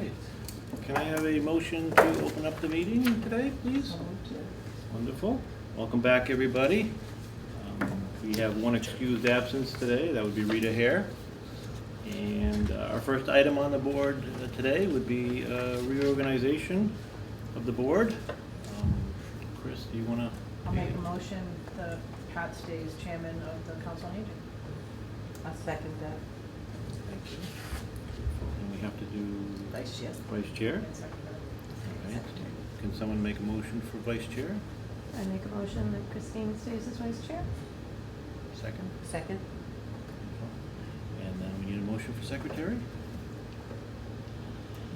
right. Can I have a motion to open up the meeting today, please? Wonderful. Welcome back, everybody. We have one excused absence today. That would be Rita Hare. And our first item on the board today would be reorganization of the board. Chris, do you want to? I'll make a motion that Pat stays chairman of the council on aging. I'll second that. Thank you. And we have to do Vice chair. vice chair. And second that. All right. Can someone make a motion for vice chair? I make a motion that Christine stays as vice chair. Second. Second? And then we need a motion for secretary.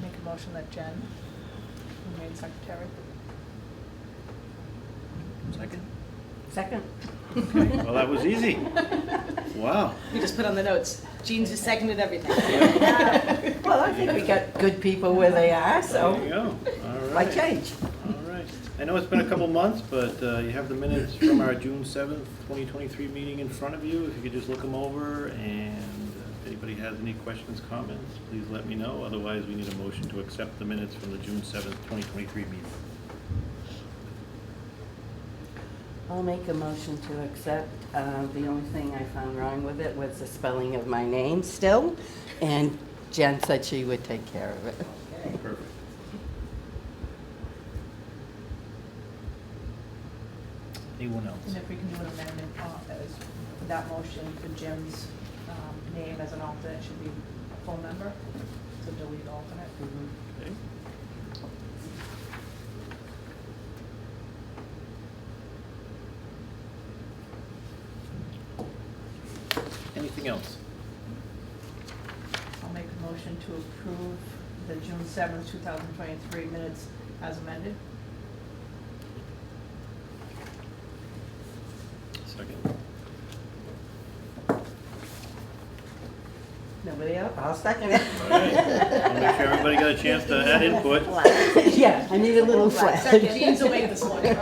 Make a motion that Jen remain secretary. Second. Second. Okay, well, that was easy. Wow. You just put on the notes, Jean just seconded everything. Well, I think we got good people where they are, There you so go. All why right. change? All right. I know it's been a couple months, but you have the minutes from our June 7th, 2023 meeting in front of you. If you could just look them over, and if anybody has any questions, comments, please let me know. Otherwise, we need a motion to accept the minutes from the June 7th, 2023 meeting. I'll make a motion to accept. The only thing I found wrong with it was the spelling of my name still, and Jen said she would take care of it. Perfect. Anyone else? And if we can do an amendment as that motion for Jim's name as an alternate should be a full member, so delete alternate. Okay. Anything else? I'll make a motion to approve the June 7th, 2023 minutes as amended. Second. Nobody else? I'll second it. All right. I'll make sure everybody got a chance to add input. Yeah, I need a little flash. Jean's will make this one. I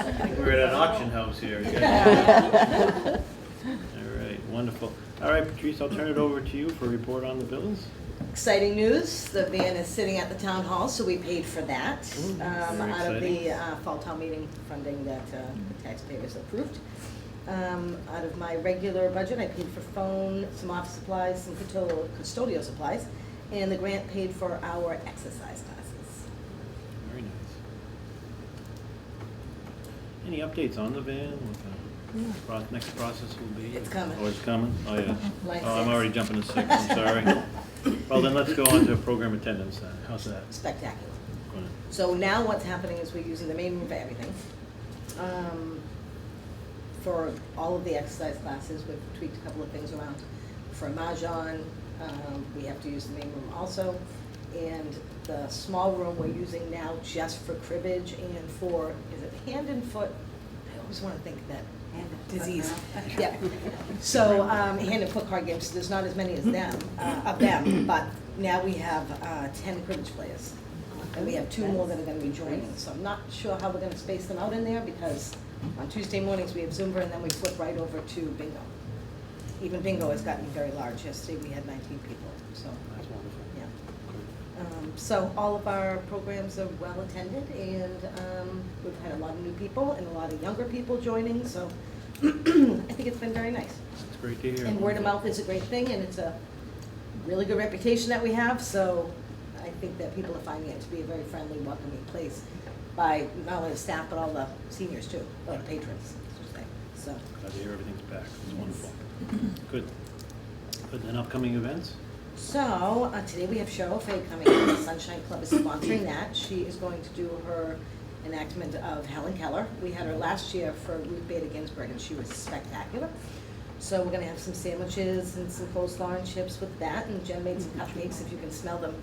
think we're at an auction house here. You guys. All right, wonderful. All right, Patrice, I'll turn it over to you for a report on the bills. Exciting news, the van is sitting at the town hall, so we paid for that Very out of the fall town meeting funding that the taxpayers approved. Out of my regular budget, I paid for phone, some office supplies, some custodial supplies, and the grant paid for our exercise classes. Very nice. Any updates on the van? What the next process will be? It's coming. Oh, it's coming? Oh, yeah. Line Oh, I'm 6. already jumping to 6, I'm sorry. Well, then let's go on to program attendance then. How's that? Spectacular. Go ahead. So now what's happening is we're using the main room for everything. For all of the exercise classes, we've tweaked a couple of things around. For Mahjong, we have to use the main room also. And the small room we're using now just for cribbage and for, is it hand and foot? I always want to think that disease. Yeah. So, hand and foot card games, there's not as many as them, but now we have 10 cribbage players. And we have 2 more that are gonna be joining, so I'm not sure how we're gonna space them out in there, because on Tuesday mornings, we have Zumba, and then we flip right over to bingo. Even bingo has gotten very large. Yesterday, we had 19 people, so, That's wonderful. yeah. So all of our programs are well attended, and we've had a lot of new people and a lot of younger people joining, so I think it's been very nice. That's great to hear. And word of mouth is a great thing, and it's a really good reputation that we have, so I think that people are finding it to be a very friendly, welcoming place by not only the staff, but all the seniors too, or the patrons, I should say, so. Glad to hear everything's back. It's wonderful. Good. Good, then upcoming events? So, today we have Cheryl Fay coming in, the Sunshine Club is sponsoring that. She is going to do her enactment of Helen Keller. We had her last year for Ruth Bader Ginsburg, and she was spectacular. So we're gonna have some sandwiches and some coleslaw and chips with that, and Jen made some cupcakes, if you can smell them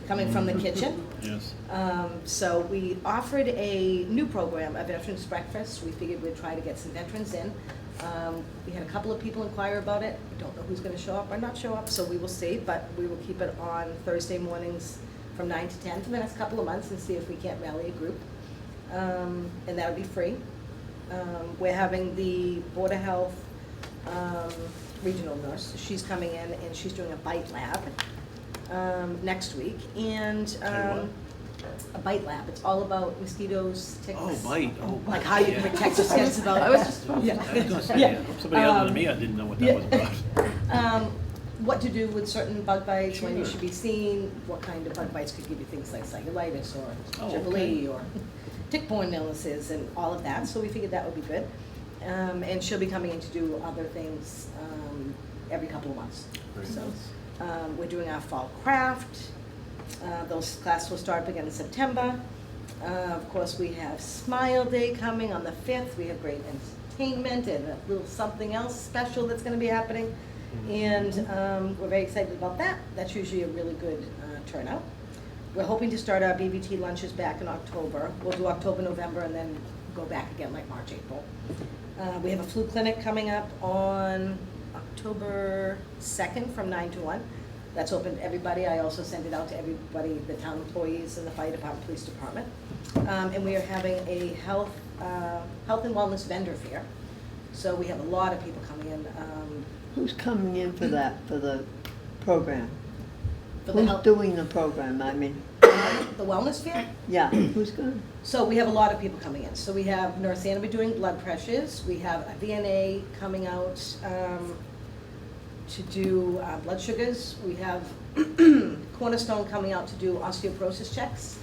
coming from the kitchen. Yes. So we offered a new program, a veterans breakfast. We figured we'd try to get some veterans in. We had a couple of people inquire about it. We don't know who's gonna show up or not show up, so we will see, but we will keep it on Thursday mornings from 9 to 10 for the next couple of months and see if we can't rally a group. And that'll be free. We're having the Board of Health regional nurse. She's coming in and she's doing a bite lab. next week, and Okay, what? a bite lab. It's all about mosquitoes, ticks. Oh, bite, oh. Like how you can yeah. protect yourself about. I was just- Yeah. I was gonna say, Yeah. somebody other than me, I didn't know what that was about. What to do with certain bug bites, when you Sure. should be seen, what kind of bug bites could give you things like cellulitis or Oh, Jubilee or tick-borne illnesses and all of that, so we figured that would be good. And she'll be coming in to do other things every couple of months. Very So, nice. we're doing our fall craft. Those classes will start up again in September. Of course, we have Smile Day coming on the 5th. We have great entertainment and a little something else special that's gonna be happening. And we're very excited about that. That's usually a really good turnout. We're hoping to start our BBT lunches back in October. We'll do October, November, and then go back again like March, April. We have a flu clinic coming up on October 2nd from 9 to 1. That's open to everybody. I also sent it out to everybody, the town employees and the fire department, police department. And we are having a health and wellness vendor fair. So we have a lot of people coming in. Who's coming in for that, for the program? For the Who's health, doing the program, I mean, the wellness fair. yeah, who's going? So we have a lot of people coming in. So we have Nurse Anna doing blood pressures. We have a VNA coming out to do blood sugars. We have Cornerstone coming out to do osteoporosis checks.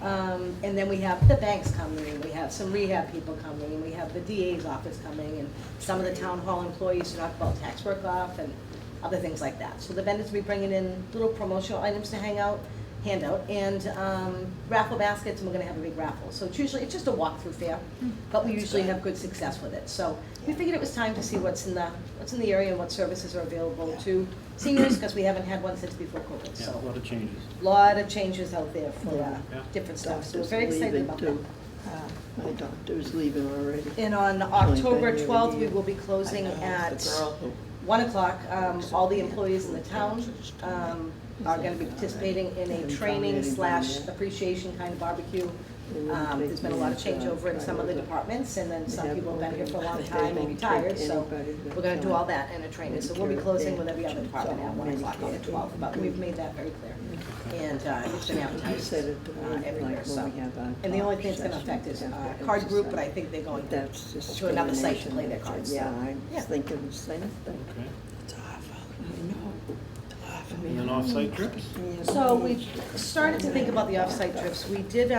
And then we have the banks coming, we have some rehab people coming, and we have the DA's office coming, and some of the town hall employees to talk about tax work off and other things like that. So the vendors will be bringing in little promotional items to hand out, and raffle baskets, and we're gonna have a big raffle. So it's just a walkthrough fair, but we usually have good success with it. So we figured it was time to see what's in the area and what services are available to seniors, because we haven't had one since before COVID, Yeah, so. a lot of changes. Lot of changes out there for Yeah. different stuff, so we're Doctor's very excited leaving about that. too. My doctor's leaving already. And on Only October been here a 12th, we year. will be closing I know, at it's the girl who- 1 o'clock. All the employees in the town are gonna be participating in a training / appreciation kind of barbecue. There's been a lot of changeover in some of the departments, and then some people have been here for a long time and retired, so we're gonna do all that in a training. So we'll be closing with every other department at 1 o'clock on the 12th, but we've made that very clear. And it's been He advertised said it to me, everywhere, like, so. when we have our And the only talk thing it's gonna session, affect is we have to Card Group, but I emphasize think they're going that that's to another site to discrimination. play their cards. Yeah, so. I Yeah. was thinking the same thing. Okay. It's awful. I know. Awful. And then off-site trips? So we started to think about the off-site trips. We did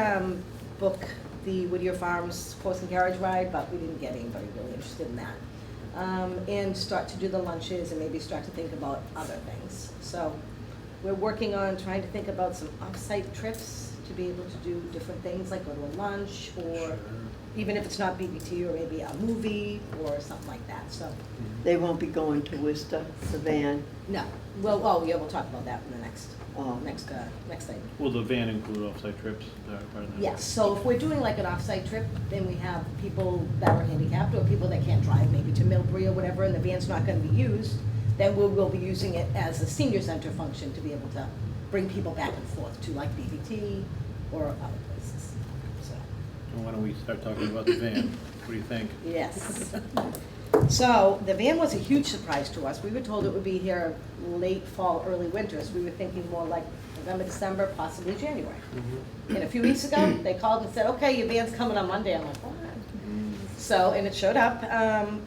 book the Whittier Farms horse and carriage ride, but we didn't get anybody really interested in that. And start to do the lunches and maybe start to think about other things. So we're working on trying to think about some off-site trips to be able to do different things, like go to a lunch, or even if it's not BBT, or maybe a movie or something like that, so. They won't be going to Worcester, the van. No, well, oh, yeah, we'll talk about that in the next Oh. next thing. Will the van include off-site trips? Is that part of that? Yes, so if we're doing like an off-site trip, then we have people that are handicapped or people that can't drive, maybe to Millbury or whatever, and the van's not gonna be used, then we'll be using it as a senior center function to be able to bring people back and forth to like BBT or other places, so. Well, why don't we start talking about the van? What do you think? Yes. So the van was a huge surprise to us. We were told it would be here late fall, early winter, so we were thinking more like November, December, possibly January. And a few weeks ago, they called and said, okay, your van's coming on Monday. I'm like, what? So, and it showed up.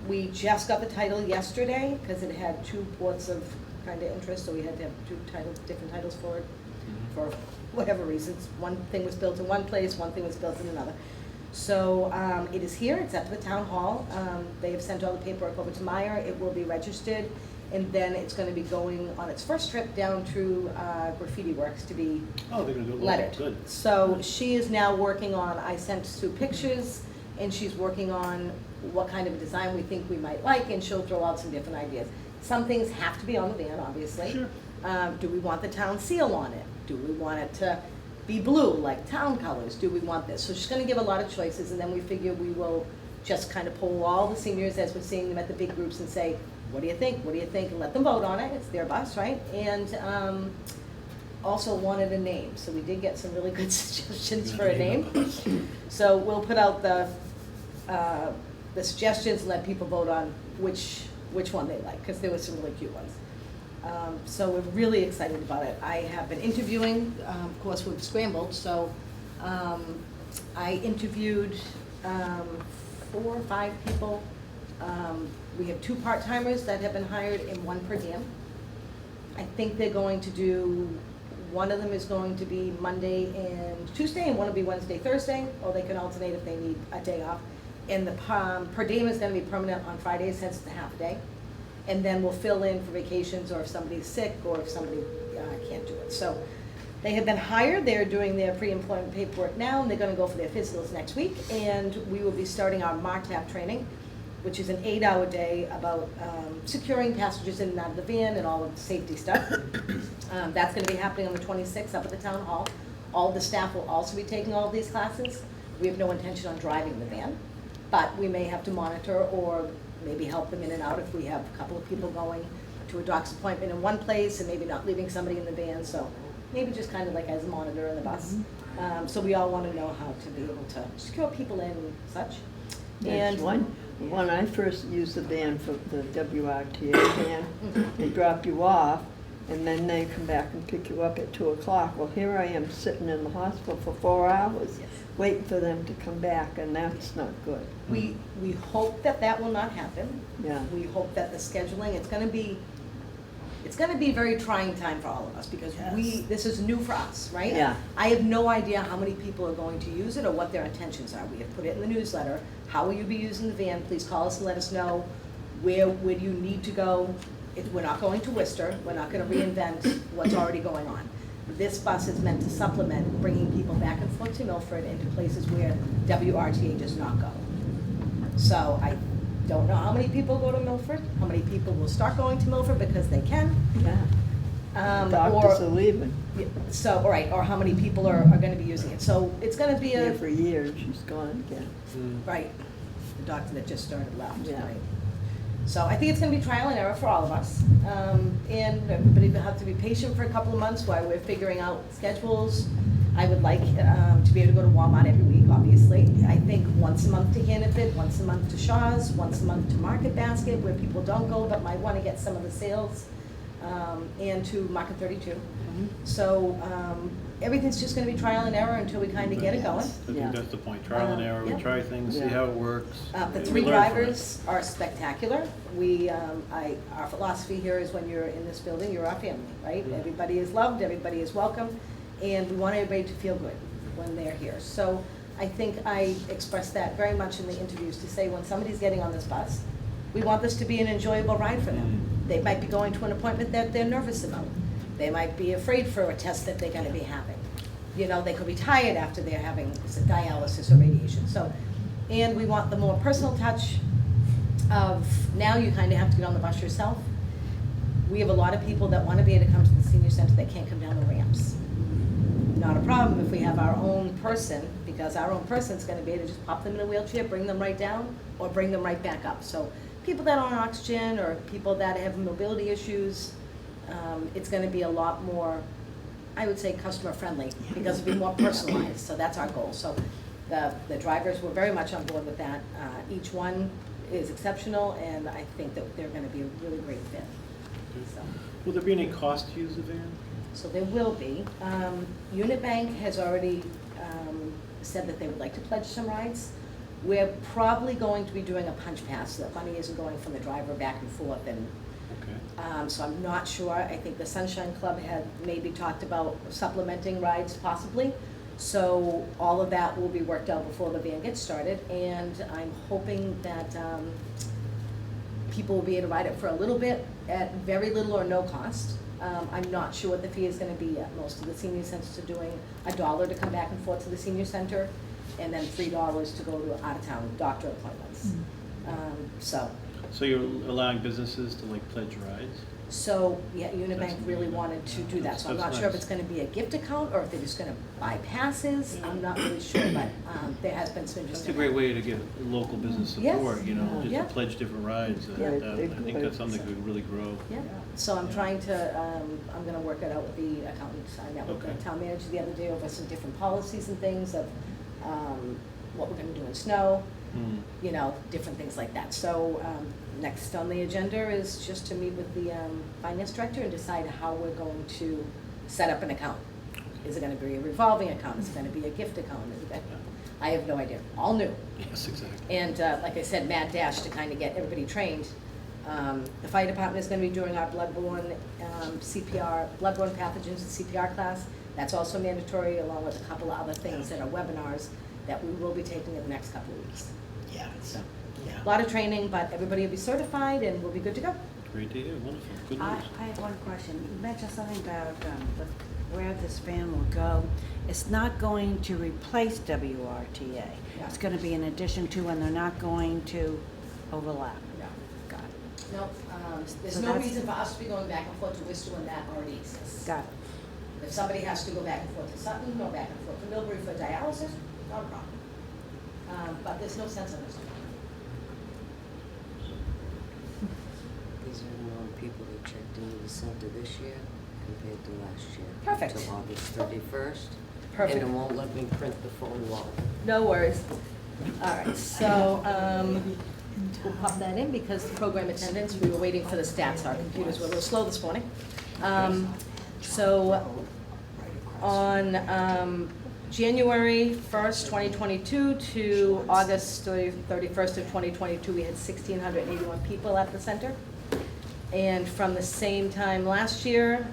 We just got the title yesterday because it had 2 ports of kind of interest, so we had to have 2 different titles for it, for whatever reasons. One thing was built in one place, one thing was built in another. So it is here, it's at the town hall. They have sent all the paperwork over to Meyer. It will be registered, and then it's going to be going on its first trip down to Graffiti Works to be Oh, they're gonna do it. lettered. Good. So she is now working on, I sent Sue pictures, and she's working on what kind of a design we think we might like, and she'll throw out some different ideas. Some things have to be on the van, obviously. Sure. Do we want the town seal on it? Do we want it to be blue, like town colors? Do we want this? So she's gonna give a lot of choices, and then we figure we will just kind of poll all the seniors as we're seeing them at the big groups and say, what do you think? What do you think? And let them vote on it. It's their bus, right? And also wanted a name, so we did get some really good suggestions for a name. So we'll put out the suggestions and let people vote on which one they like, because there were some really cute ones. So we're really excited about it. I have been interviewing, of course, we've scrambled, so I interviewed 4 or 5 people. We have 2 part-timers that have been hired and 1 per diem. I think they're going to do, one of them is going to be Monday and Tuesday, and one will be Wednesday, Thursday, or they can alternate if they need a day off. And the per diem is gonna be permanent on Fridays, hence the half day. And then we'll fill in for vacations, or if somebody's sick, or if somebody can't do it. So they have been hired, they're doing their pre-employment paperwork now, and they're gonna go for their physicals next week. And we will be starting our MARTAP training, which is an 8-hour day about securing passengers in and out of the van and all of the safety stuff. That's gonna be happening on the 26th up at the town hall. All the staff will also be taking all of these classes. We have no intention on driving the van, but we may have to monitor or maybe help them in and out if we have a couple of people going to a doc's appointment in one place and maybe not leaving somebody in the van, so maybe just kind of like as a monitor in the bus. So we all want to know how to be able to secure people in and such. There's when I first used the van for the WRTA van, they drop you off, and then they come back and pick you up at 2 o'clock. Well, here I am sitting in the hospital for 4 hours, Yes. waiting for them to come back, and that's not good. We hope that that will not happen. Yeah. We hope that the scheduling, it's gonna be a very trying time for all of us, because Yes. this is new for us, right? Yeah. I have no idea how many people are going to use it or what their intentions are. We have put it in the newsletter. How will you be using the van? Please call us and let us know. Where would you need to go? We're not going to Worcester. We're not gonna reinvent what's already going on. This bus is meant to supplement bringing people back and forth to Milford into places where WRTA does not go. So I don't know how many people go to Milford, how many people will start going to Milford because they can. Yeah. Doctors are leaving. So, all right, or how many people are gonna be using it. So it's gonna be Here a, for years, she's gone again. right, the doctor that just started left, Yeah. right? So I think it's gonna be trial and error for all of us. And everybody will have to be patient for a couple of months while we're figuring out schedules. I would like to be able to go to Walmart every week, obviously. I think once a month to Hannaford, once a month to Shaw's, once a month to Market Basket, where people don't go but might wanna get some of the sales, and to Market 32. So everything's just gonna be trial and error until we kinda get it going. I think Yeah. that's the point, trial and error, we Yeah. try things, see Yeah. how it works. The and we 3 learn from it. drivers are spectacular. Our philosophy here is when you're in this building, you're our family, right? Yeah. Everybody is loved, everybody is welcome, and we want everybody to feel good when they're here. So I think I expressed that very much in the interviews to say when somebody's getting on this bus, we want this to be an enjoyable ride for them. They might be going to an appointment that they're nervous about. They might be afraid for a test that they're gonna be having. You know, they could be tired after they're having dialysis or radiation. So, and we want the more personal touch of, now you kind of have to get on the bus yourself. We have a lot of people that want to be able to come to the senior center that can't come down the ramps. Not a problem if we have our own person, because our own person's gonna be able to just pop them in a wheelchair, bring them right down, or bring them right back up. So people that are on oxygen, or people that have mobility issues, it's gonna be a lot more, I would say, customer friendly, because it'll be more personalized, so that's our goal. So the drivers were very much on board with that. Each one is exceptional, and I think that they're gonna be a really great fit. So. Will there be any cost to use the van? So there will be. Unit Bank has already said that they would like to pledge some rides. We're probably going to be doing a punch pass, so that money isn't going from the driver back and forth. And Okay. so I'm not sure. I think the Sunshine Club had maybe talked about supplementing rides possibly. So all of that will be worked out before the van gets started. And I'm hoping that people will be able to ride it for a little bit at very little or no cost. I'm not sure what the fee is gonna be yet. Most of the senior centers are doing $1 to come back and forth to the senior center, and then $3 to go to out-of-town doctor appointments. So you're allowing businesses to like pledge rides? So, yeah, Unibank That's really neat. wanted to do that, so I'm That's not sure if nice. it's gonna be a gift account, or if they're just gonna buy passes, I'm not really sure, but, there has been some interest That's a in great that. way to get local business Yes. support, you know, Yeah. just to pledge different rides. Yeah. I think that's something that could really grow. Yeah, so I'm trying to, I'm gonna work it out with the accountants. I met with Okay. the town manager the other day over some different policies and things of, what we're gonna do in snow. Hmm. you know, different things like that. So, next on the agenda is just to meet with the finance director and decide how we're going to set up an account. Is it gonna be a revolving account? Is it gonna be a gift account? Is it gonna, I have no idea, all new. Yes, exactly. And like I said, mad dash to kind of get everybody trained. The fire department is gonna be doing our bloodborne CPR, bloodborne pathogens and CPR class. That's also mandatory, along with a couple of other things that are webinars that we will be taking in the next couple of weeks. Yeah, So, yeah. a lot of training, but everybody will be certified and we'll be good to go. Great to hear, wonderful, good I news. have one question. You mentioned something about where this van will go. It's not going to replace WRTA. It's going to be in addition to, and they're not going to overlap. No. Got it. No, there's So no that's- reason for us to be going back and forth to Worcester when that already exists. Got it. If somebody has to go back and forth to Sutton, or back and forth to Millbury for dialysis, not a problem. But there's no sense in us doing These are the wrong people that checked into the center this year compared to last year. Perfect. Till August 31st. Perfect. And it won't let me print the phone wall. it. No worries. All right, so, we'll pop that in because the program attendance, we were waiting for the stats. Our computers were a little slow this morning. So, on January 1st, 2022 to August 31st of 2022, we had 1,681 people at the center. And from the same time last year,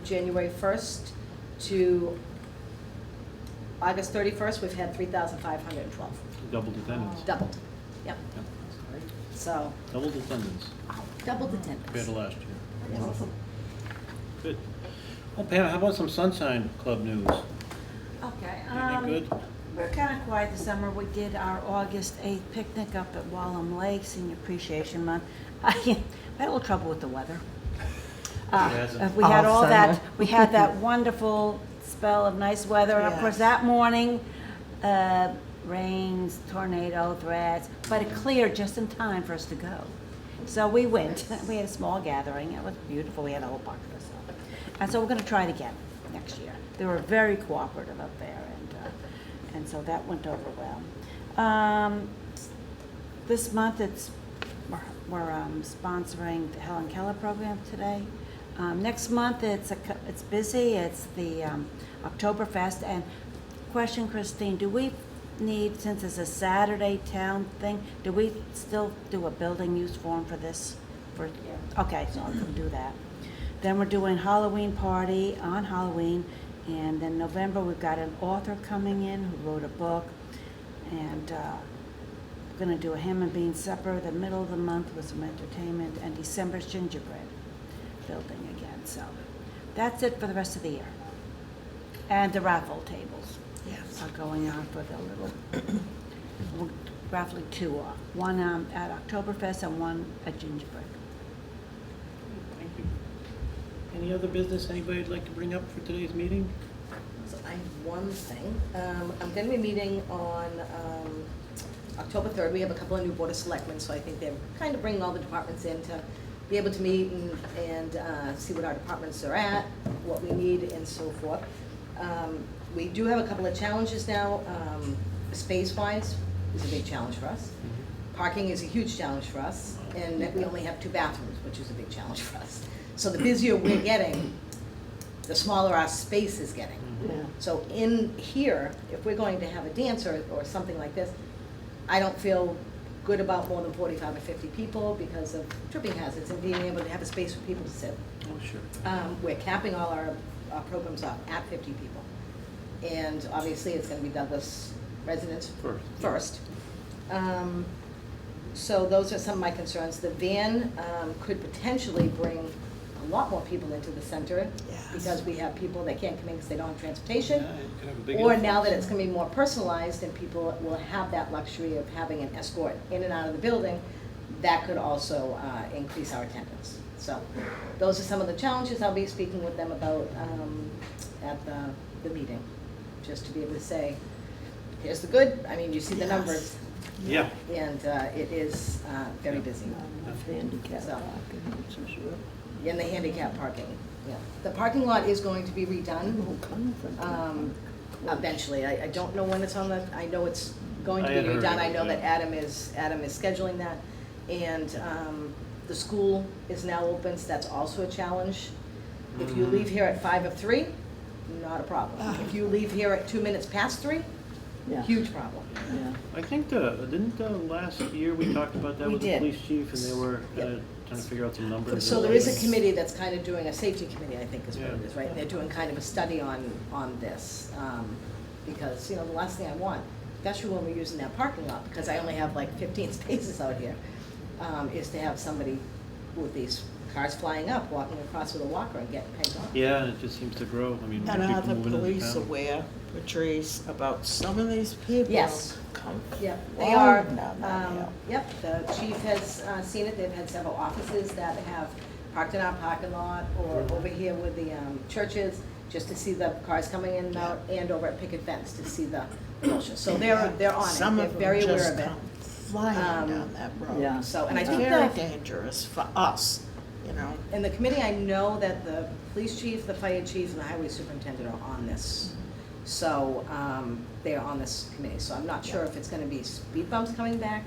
January 1st to August 31st, we've had 3,512, Doubled attendance. doubled. Yep, Yep. so, Doubled attendance doubled compared to attendance. last year. Yes. Good. Well, Pam, how about some Sunshine Club news? Okay. Anything good? We're kind of quiet this summer. We did our August 8th picnic up at Wallem Lake, Senior Appreciation Month. I had a little trouble with the weather. hasn't. We had All all that, summer. we had that wonderful spell of nice weather. And of course, Yes. that morning, rains, tornado threats, but it cleared just in time for us to go. So we went. We had a small gathering. It was beautiful. We had a whole park to ourselves. And so we're going to try it again next year. They were very cooperative up there, and so that went over well. This month, we're sponsoring the Helen Keller program today. Next month, it's busy. It's the Oktoberfest. And question, Christine, do we need, since it's a Saturday town thing, do we still do a building use form for this? Okay, so I can do that. Then we're doing Halloween party on Halloween. And then November, we've got an author coming in who wrote a book. And we're going to do a ham and bean supper. The middle of the month with some entertainment. And December's gingerbread building again. So that's it for the rest of the year. And the raffle tables are going on for the little, we're raffling two off. One at Oktoberfest and one at gingerbread. Thank you. Any other business anybody'd like to bring up for today's meeting? So I have one thing. I'm going to be meeting on October 3rd. We have a couple of new Board of Selectmen, so I think they're kind of bringing all the departments in to be able to meet and see what our departments are at, what we need, and so forth. We do have a couple of challenges now. Space-wise is a big challenge for us. Parking is a huge challenge for us, and that we only have 2 bathrooms, which is a big challenge for us. So the busier we're getting, the smaller our space is getting. Yeah. So in here, if we're going to have a dance or something like this, I don't feel good about more than 45 or 50 people because of tripping hazards and being able to have a space for people to sit. Oh, sure. We're capping all our programs off at 50 people. And obviously, it's gonna be Douglas residents first. So those are some of my concerns. The van could potentially bring a lot more people into the center Yes. because we have people that can't come in because they don't have transportation. Yeah, you could have a big Or influx. now that it's gonna be more personalized and people will have that luxury of having an escort in and out of the building, that could also increase our attendance. So those are some of the challenges I'll be speaking with them about at the meeting, just to be able to say, here's the good, I mean, you see the numbers, Yeah. and it is very busy. Handicap So. parking, which is real. In the handicap parking, yeah. The parking lot is going to be redone People come from. eventually. I don't know when it's on the, I know it's going to I be had heard redone. of I it, know yeah. that Adam is scheduling that. And the school is now open, so that's also a challenge. If you leave here at 5 of 3, not a problem. If you leave here at 2 minutes past 3, Yeah. huge problem. Yeah. I think didn't last year we talked about that We with the did. police chief, and they were Yep. trying to figure out some numbers. So there is a committee that's kind of doing, a safety committee, I think is what it Yeah. is, right? They're doing kind of a study on this, because, you know, the last thing I want, especially when we're using that parking lot, because I only have like 15 spaces out here, is to have somebody with these cars flying up, walking across with a walker and getting pegged off. Yeah, and it just seems to grow. I mean, And are people the moving into police town. aware, Patrice, about some of these people? Yes. Come Yep, they are, down that hill. yep, the chief has seen it, they've had several offices that have parked in our parking lot or over here with the churches, just to see the cars coming in and out, and over at Picket Fence to see the motion. So they're on it, Some they're of them very aware just of it. come flying down that road. Yeah. So, and I It's think very that, dangerous for us, you know? in the committee, I know that the police chief, the fire chief, and the highway superintendent are on this. So, they are on this committee, so I'm not sure if it's gonna be speed bumps coming back,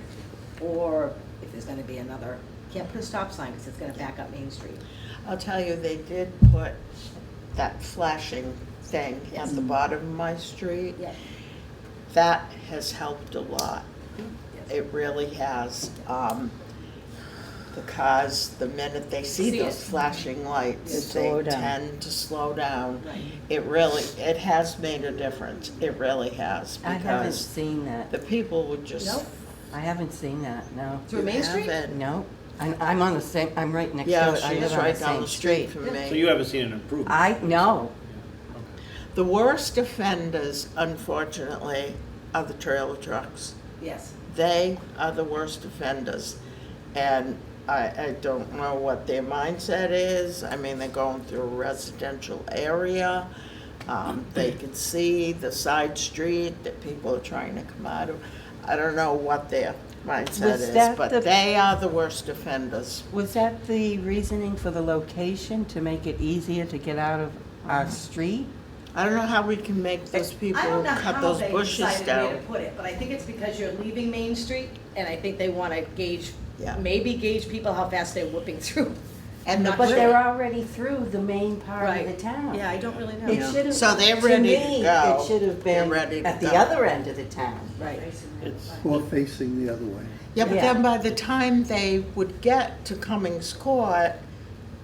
or if there's gonna be another, can't put a stop sign, because it's gonna back up Main Street. I'll tell you, they did put that flashing thing Yes. at the bottom of my street. Yeah. That has helped a lot. Yes. It really has. The cars, the minute they see See those it. flashing lights, They they slow down. tend to slow down. Right. It has made a difference. It really has. I haven't Because seen that. the people would just. Nope. I haven't seen that, no. Through Main Street? haven't. No, I'm on the same, I'm right next to Yeah, it. I she's live on right the down same the street street. from me. So you haven't seen an improvement? No, The worst offenders, unfortunately, are the trailer trucks. Yes. They are the worst offenders. And I don't know what their mindset is. I mean, they're going through a residential area. They can see the side street that people are trying to come out of. I don't know what their mindset Was is, that but the- they are the worst offenders. was that the reasoning for the location, to make it easier to get out of our street? I don't know how we can make those people I don't know cut how those they bushes decided where to down. put it, but I think it's because you're leaving Main Street, and I think they wanna gauge, Yeah. maybe gauge people how fast they're whipping through. And the Not But sure. they're already through the main part of Right. the town. Yeah, I don't really know. It should have, So they're to ready to me, go. it should have They're been ready to at the go. other end of the town. Right. It's, Or facing the other way. Yeah, but Yeah. then by the time they would get to Cummings Court,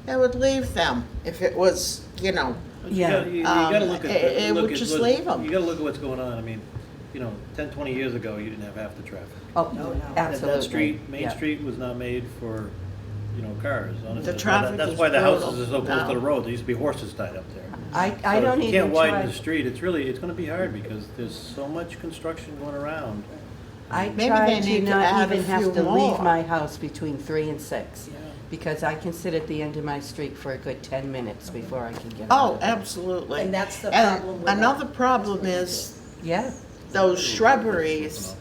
they would leave them. If it was, you know, but Yeah. you gotta look at, it would just leave 'em. You gotta look at what's going on. I mean, 10, 20 years ago, you didn't have half the traffic. Oh, No, no. absolutely. That street, Main yeah. Street was not made for, cars, honestly. The traffic That's is why the houses brutal are so close to now. the road. There used to be horses tied up there. I So don't if you even can't widen try, the street, it's gonna be hard because there's so much construction going around. I Maybe try they to need to not add a even have few to leave more. my house between 3 and 6. Yeah. Because I can sit at the end of my street for a good 10 minutes before I can get oh, out of it. absolutely. And that's the And problem with another that. problem is Yeah, those shrubberies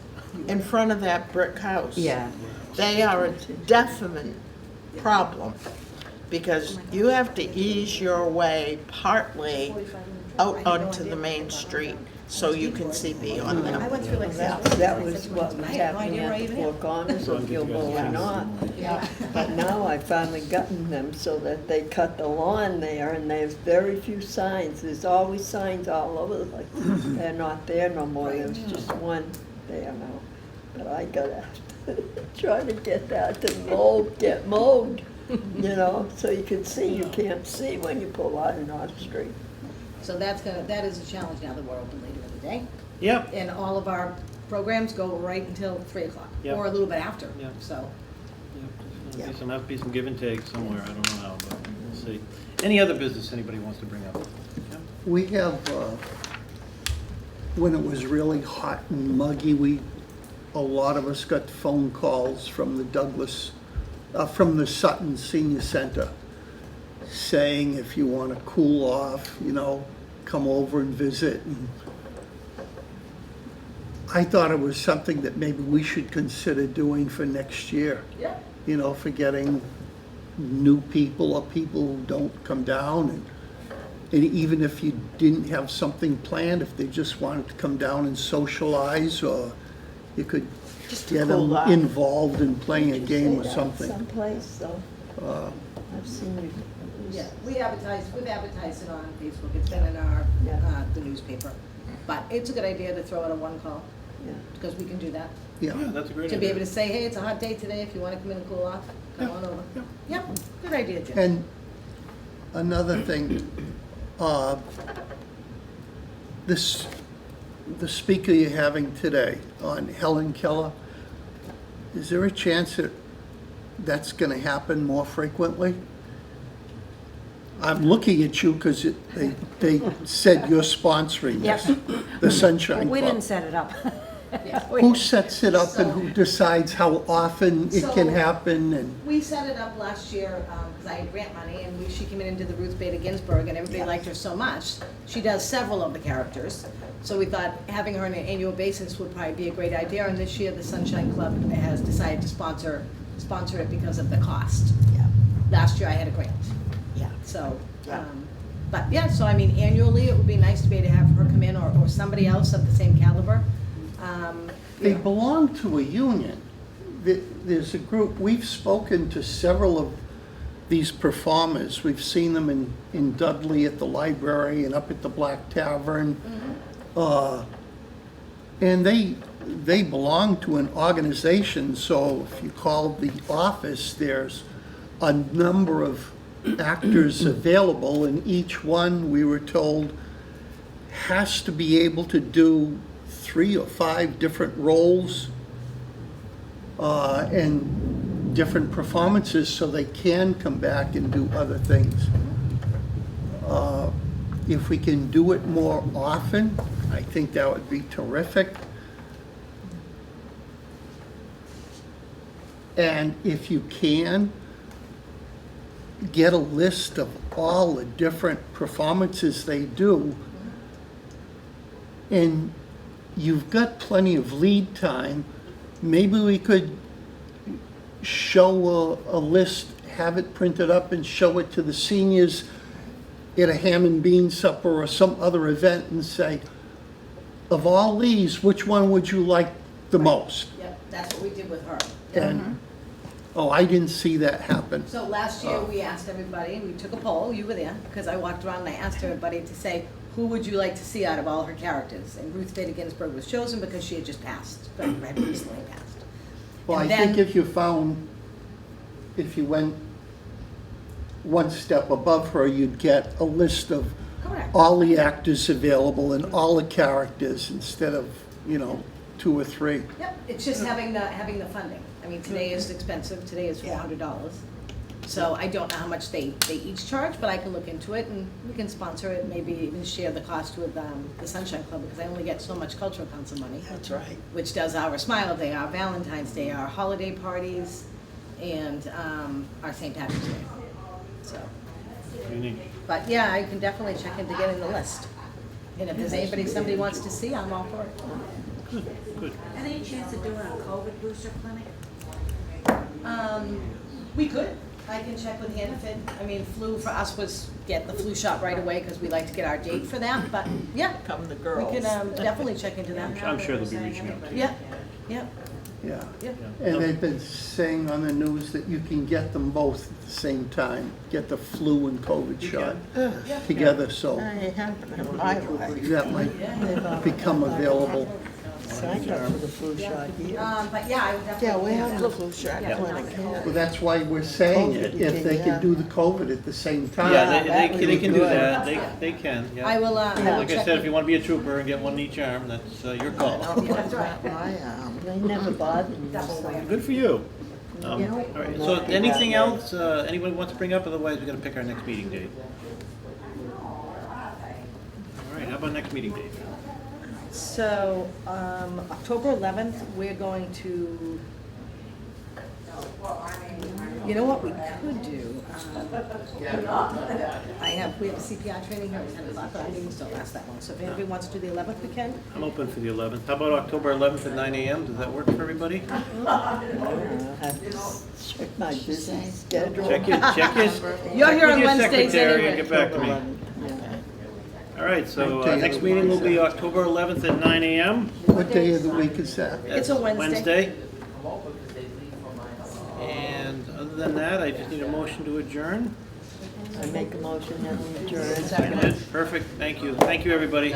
in front of that brick house. yeah. They are a definite problem because you have to ease your way partly out onto the main street so you can see beyond I them. went through like That, six. that was what was I had no happening idea where I at the even Four am. Corners of Gilboa North. Yeah. But now I've finally gotten them so that they cut the lawn there and there's very few signs. There's always signs all over the place. They're not there no more. There's just one there now. But I gotta try to get that to get mowed, so you can see. You can't see when you pull out in our street. So that is a challenge now that we're open later in the day. Yep. And all of our programs go right until 3 o'clock, Yep. or a little bit after, Yep. so. There'll have to be some give and take somewhere. I don't know how, but we'll see. Any other business anybody wants to bring up? Jim? We have, when it was really hot and muggy, a lot of us got phone calls from from the Sutton Senior Center saying if you want to cool off, come over and visit. And I thought it was something that maybe we should consider doing for next year. Yeah. For getting new people or people who don't come down. And even if you didn't have something planned, if they just wanted to come down and socialize or, you could Just to get cool them off. involved in playing a Did you game say or that something. Someplace, so, Uh, I've seen you. Yeah, we've advertised it on Facebook, it's been in our, Yeah. the newspaper. But it's a good idea to throw out a one call, Yeah. because we can do that. Yeah, Yeah, that's a great To be able idea. to say, hey, it's a hot day today, if you wanna come in and cool off, come Yeah, on over. yeah. Yep, good idea, Jim. and another thing, this, the speaker you're having today on Helen Keller, is there a chance that that's gonna happen more frequently? I'm looking at you because they said you're sponsoring this, the Sunshine We Club. didn't set it up. Who sets it up and who decides how often it can So- happen and? We set it up last year, because I had grant money, and she came in and did the Ruth Bader Ginsburg, and everybody liked her so much. She does several of the characters, so we thought having her on an annual basis would probably be a great idea, and this year the Sunshine Club has decided to sponsor it because of the cost. Yeah. Last year I had a grant, Yeah. so, Yeah. but yeah, so I mean, annually, it would be nice to be able to have her come in, or somebody else of the same caliber. They You know. belong to a union. There's a group, we've spoken to several of these performers. We've seen them in Dudley at the library and up at the Black Tavern. And they belong to an organization, so if you call the office, there's a number of actors available, and each one, we were told, has to be able to do 3 or 5 different roles and different performances so they can come back and do other things. If we can do it more often, I think that would be terrific. And if you can, get a list of all the different performances they do. And you've got plenty of lead time. Maybe we could show a list, have it printed up and show it to the seniors at a ham and bean supper or some other event and say, of all these, which one would you like the most? Yep, that's what we did with her. And, oh, I didn't see that happen. So last year, we asked everybody, we took a poll, you were there, because I walked around and I asked everybody to say, who would you like to see out of all her characters? And Ruth Bader Ginsburg was chosen because she had just passed, but had recently passed. Well, I And think then- if you went one step above her, you'd get a list of Correct. all the actors available and all the characters instead of, 2 or 3. Yep, it's just having the funding. I mean, today is expensive, today is $400. So I don't know how much they each charge, but I can look into it and we can sponsor it, maybe even share the cost with the Sunshine Club, because I only get so much cultural council money. That's right. Which does our Smile Day, our Valentine's Day, our holiday parties, and our St. Patrick's Day. So, Unique. but yeah, I can definitely check into getting the list. And if there's somebody wants to see, I'm all for it. Good. Any chance of doing a COVID booster clinic? We could. I can check with Hannaford. I mean, flu for us was get the flu shot right away because we like to get our date for that, but yeah. Come the We girls. can definitely check into that. I'm sure they'll be reaching out to you. Yeah, yeah, Yeah. yeah. And they've been saying on the news that you can get them both at the same time, get the flu and COVID shot together, so It happened in my life. that might become available. Signed up for the flu shot here. But yeah, I would definitely. Yeah, we have the flu shot Yeah. clinic here. Well, that's why we're saying it, if they can do the COVID at the same time. Yeah, that they would they be can do good. that. They can, yeah. I will Like I check said, if with- you want to be a trooper and get one in each arm, that's your call. That's right. They never bothered me. Double whammy. Good for you. All Yeah. right, so anything else anyone wants to bring up? Otherwise, we're going to pick our next meeting date. All right, how about next meeting date? So, October 11th, we're going to, you know what we could do? We have a CPR training here at 10 o'clock, but our meetings don't last that long. So if anybody wants to do the 11th, we can. I'm open for the 11th. How about October 11th at 9 a.m.? Does that work for everybody? I'll have to check my busy schedule. Check your You're here with on your Wednesdays secretary anyway. and get back to me. Yeah. All right, so What day of next the meeting week will is be that? October 11th at 9 a.m. What day of the week is that? It's a That's Wednesday. And other than that, I just need a motion to adjourn. I make a motion that we adjourn. Perfect, thank you. Thank you, everybody.